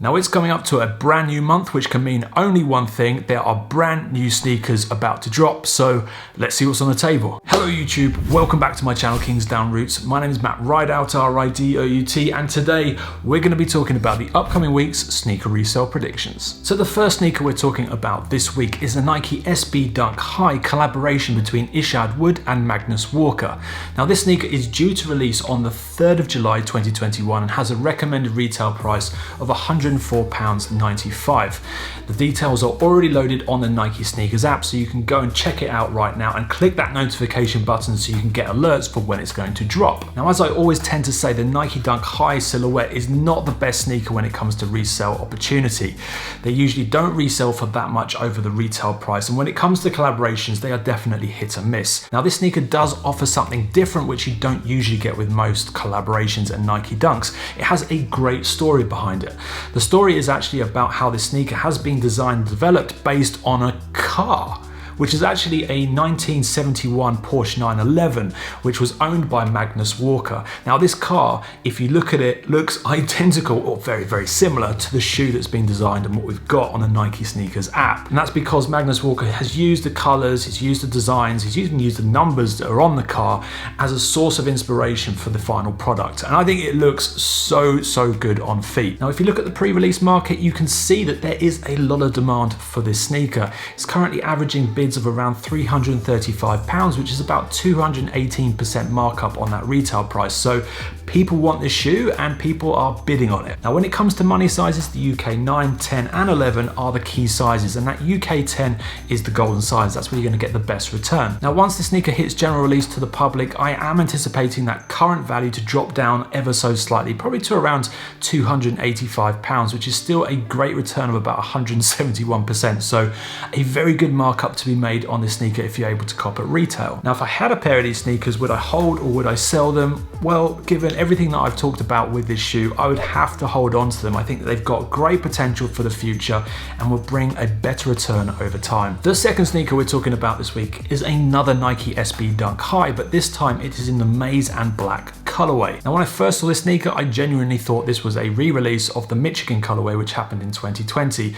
Now it's coming up to a brand new month, which can mean only one thing. There are brand new sneakers about to drop, so let's see what's on the table. Hello YouTube, welcome back to my channel Kingsdown Roots. My name is Matt Ridout, R-I-D-O-U-T, and today we're going to be talking about the upcoming week's sneaker resale predictions. So the first sneaker we're talking about this week is the Nike SB Dunk High collaboration between Ishod Wair and Magnus Walker. Now this sneaker is due to release on the 3rd of July 2021 and has a recommended retail price of £104.95. The details are already loaded on the Nike Sneakers app, so you can go and check it out right now and click that notification button so you can get alerts for when it's going to drop. Now, as I always tend to say, the Nike Dunk High silhouette is not the best sneaker when it comes to resale opportunity. They usually don't resell for that much over the retail price, and when it comes to collaborations, they are definitely hit or miss. Now, this sneaker does offer something different which you don't usually get with most collaborations and Nike Dunks. It has a great story behind it. The story is actually about how this sneaker has been designed and developed based on a car, which is actually a 1971 Porsche 911, which was owned by Magnus Walker. Now this car, if you look at it, looks identical or very, very similar to the shoe that's been designed and what we've got on the Nike Sneakers app. And that's because Magnus Walker has used the colors, he's used the designs, he's even used the numbers that are on the car as a source of inspiration for the final product. And I think it looks so good on feet. Now, if you look at the pre-release market, you can see that there is a lot of demand for this sneaker. It's currently averaging bids of around £335, which is about 218% markup on that retail price. So people want this shoe and people are bidding on it. Now, when it comes to money sizes, the UK 9, 10 and 11 are the key sizes, and that UK 10 is the golden size. That's where you're going to get the best return. Now, once the sneaker hits general release to the public, I am anticipating that current value to drop down ever so slightly, probably to around £285, which is still a great return of about 171%. So a very good markup to be made on this sneaker if you're able to cop at retail. Now, if I had a pair of these sneakers, would I hold or would I sell them? Well, given everything that I've talked about with this shoe, I would have to hold on to them. I think that they've got great potential for the future and will bring a better return over time. The second sneaker we're talking about this week is another Nike SB Dunk High, but this time it is in the maize and black colorway. Now, when I first saw this sneaker, I genuinely thought this was a re-release of the Michigan colorway, which happened in 2020.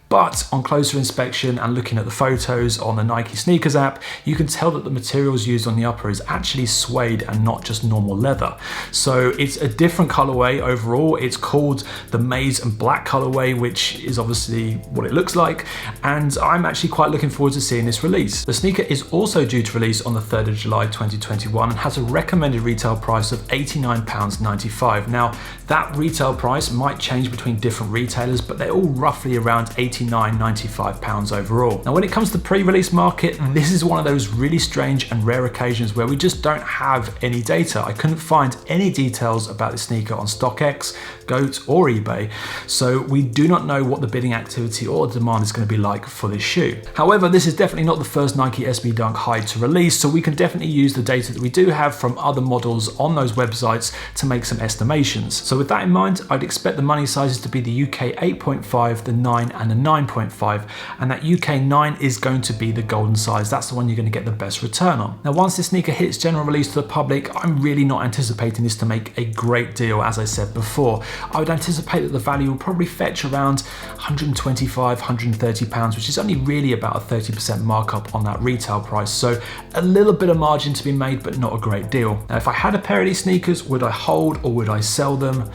But on closer inspection and looking at the photos on the Nike Sneakers app, you can tell that the materials used on the upper is actually suede and not just normal leather. So it's a different colorway overall. It's called the maize and black colorway, which is obviously what it looks like. And I'm actually quite looking forward to seeing this release. The sneaker is also due to release on the 3rd of July 2021 and has a recommended retail price of £89.95. Now, that retail price might change between different retailers, but they're all roughly around £89.95 overall. Now, when it comes to pre-release market, this is one of those really strange and rare occasions where we just don't have any data. I couldn't find any details about this sneaker on StockX, GOAT or eBay, so we do not know what the bidding activity or demand is going to be like for this shoe. However, this is definitely not the first Nike SB Dunk High to release, so we can definitely use the data that we do have from other models on those websites to make some estimations. So with that in mind, I'd expect the money sizes to be the UK 8.5, the 9 and the 9.5, and that UK 9 is going to be the golden size. That's the one you're going to get the best return on. Now, once this sneaker hits general release to the public, I'm really not anticipating this to make a great deal. As I said before, I would anticipate that the value will probably fetch around £125, £130, which is only really about a 30% markup on that retail price. So a little bit of margin to be made, but not a great deal. Now, if I had a pair of these sneakers, would I hold or would I sell them?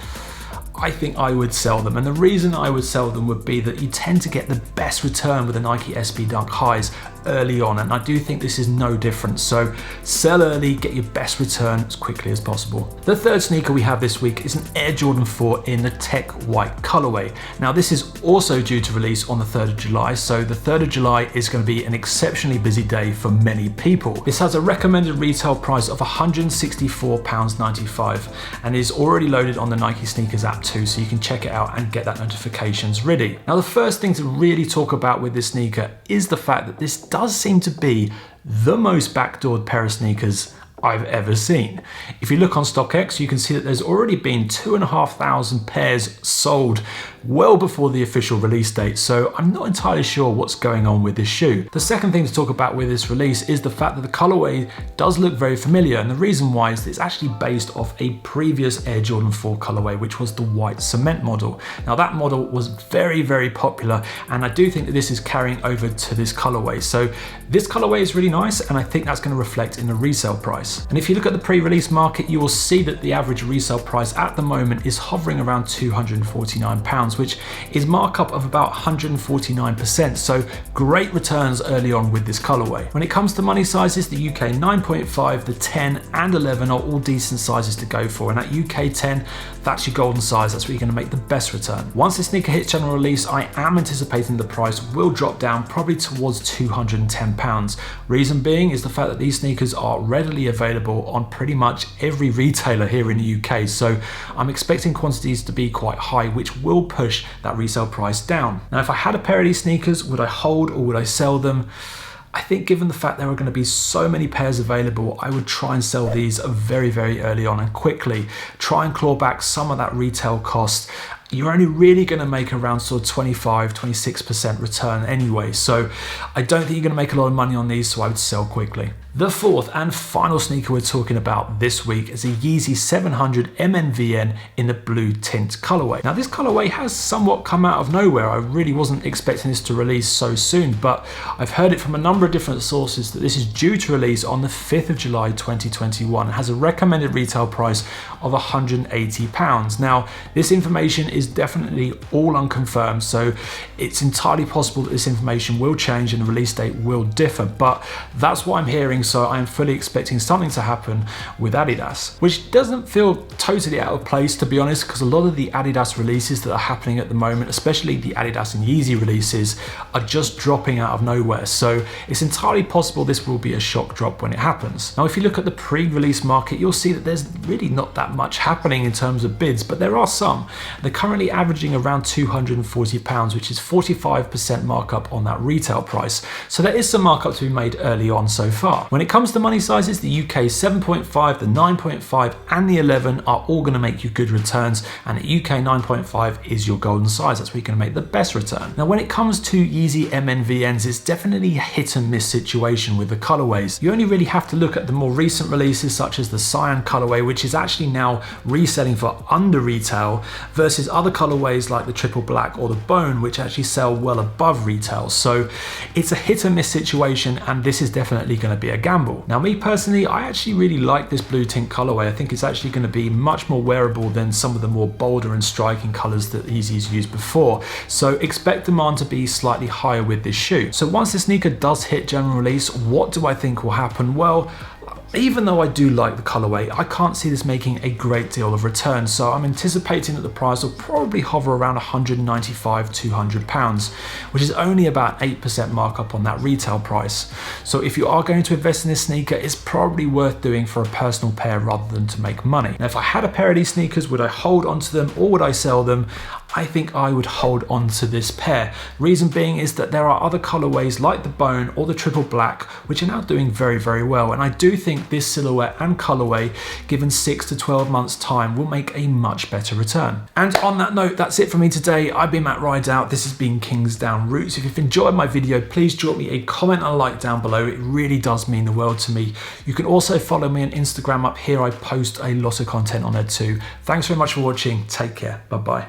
I think I would sell them, and the reason I would sell them would be that you tend to get the best return with the Nike SB Dunk Highs early on, and I do think this is no different. So sell early, get your best return as quickly as possible. The third sneaker we have this week is an Air Jordan 4 in the tech white colorway. Now, this is also due to release on the 3rd of July, so the 3rd of July is going to be an exceptionally busy day for many people. This has a recommended retail price of £164.95 and is already loaded on the Nike Sneakers app too, so you can check it out and get that notifications ready. Now, the first thing to really talk about with this sneaker is the fact that this does seem to be the most backdoored pair of sneakers I've ever seen. If you look on StockX, you can see that there's already been 2,500 pairs sold well before the official release date, so I'm not entirely sure what's going on with this shoe. The second thing to talk about with this release is the fact that the colorway does look very familiar, and the reason why is that it's actually based off a previous Air Jordan 4 colorway, which was the white cement model. Now that model was very, very popular, and I do think that this is carrying over to this colorway. So this colorway is really nice, and I think that's going to reflect in the resale price. And if you look at the pre-release market, you will see that the average resale price at the moment is hovering around £249, which is markup of about 149%. So great returns early on with this colorway. When it comes to money sizes, the UK 9.5, the 10 and 11 are all decent sizes to go for. And at UK 10, that's your golden size. That's where you're going to make the best return. Once this sneaker hits general release, I am anticipating the price will drop down probably towards £210. Reason being is the fact that these sneakers are readily available on pretty much every retailer here in the UK. So I'm expecting quantities to be quite high, which will push that resale price down. Now, if I had a pair of these sneakers, would I hold or would I sell them? I think given the fact there are going to be so many pairs available, I would try and sell these very, very early on and quickly. Try and claw back some of that retail cost. You're only really going to make around sort of 25-26% return anyway. So I don't think you're going to make a lot of money on these, so I would sell quickly. The fourth and final sneaker we're talking about this week is a Yeezy 700 MNVN in the blue tint colorway. Now this colorway has somewhat come out of nowhere. I really wasn't expecting this to release so soon, but I've heard it from a number of different sources that this is due to release on the 5th of July 2021. It has a recommended retail price of £180. Now this information is definitely all unconfirmed, so it's entirely possible that this information will change and the release date will differ, but that's what I'm hearing. So I am fully expecting something to happen with Adidas, which doesn't feel totally out of place, to be honest, because a lot of the Adidas releases that are happening at the moment, especially the Adidas and Yeezy releases, are just dropping out of nowhere. So it's entirely possible this will be a shock drop when it happens. Now, if you look at the pre-release market, you'll see that there's really not that much happening in terms of bids, but there are some. They're currently averaging around £240, which is 45% markup on that retail price. So there is some markup to be made early on so far. When it comes to money sizes, the UK 7.5, the 9.5 and the 11 are all going to make you good returns, and the UK 9.5 is your golden size. That's where you're going to make the best return. Now when it comes to Yeezy MNVNs, it's definitely a hit and miss situation with the colorways. You only really have to look at the more recent releases such as the cyan colorway, which is actually now reselling for under retail, versus other colorways like the triple black or the bone, which actually sell well above retail. So it's a hit and miss situation, and this is definitely going to be a gamble. Now me personally, I actually really like this blue tint colorway. I think it's actually going to be much more wearable than some of the more bolder and striking colors that Yeezy's used before. So expect demand to be slightly higher with this shoe. So once the sneaker does hit general release, what do I think will happen? Well, even though I do like the colorway, I can't see this making a great deal of return. So I'm anticipating that the price will probably hover around £195-200, which is only about 8% markup on that retail price. So if you are going to invest in this sneaker, it's probably worth doing for a personal pair rather than to make money. Now, if I had a pair of these sneakers, would I hold onto them or would I sell them? I think I would hold on to this pair. Reason being is that there are other colorways like the bone or the triple black, which are now doing very, very well. And I do think this silhouette and colorway, given 6 to 12 months time, will make a much better return. And on that note, that's it for me today. I've been Matt Rideout. This has been Kingsdown Roots. If you've enjoyed my video, please drop me a comment and a like down below. It really does mean the world to me. You can also follow me on Instagram up here. I post a lot of content on there too. Thanks very much for watching. Take care. Bye-bye.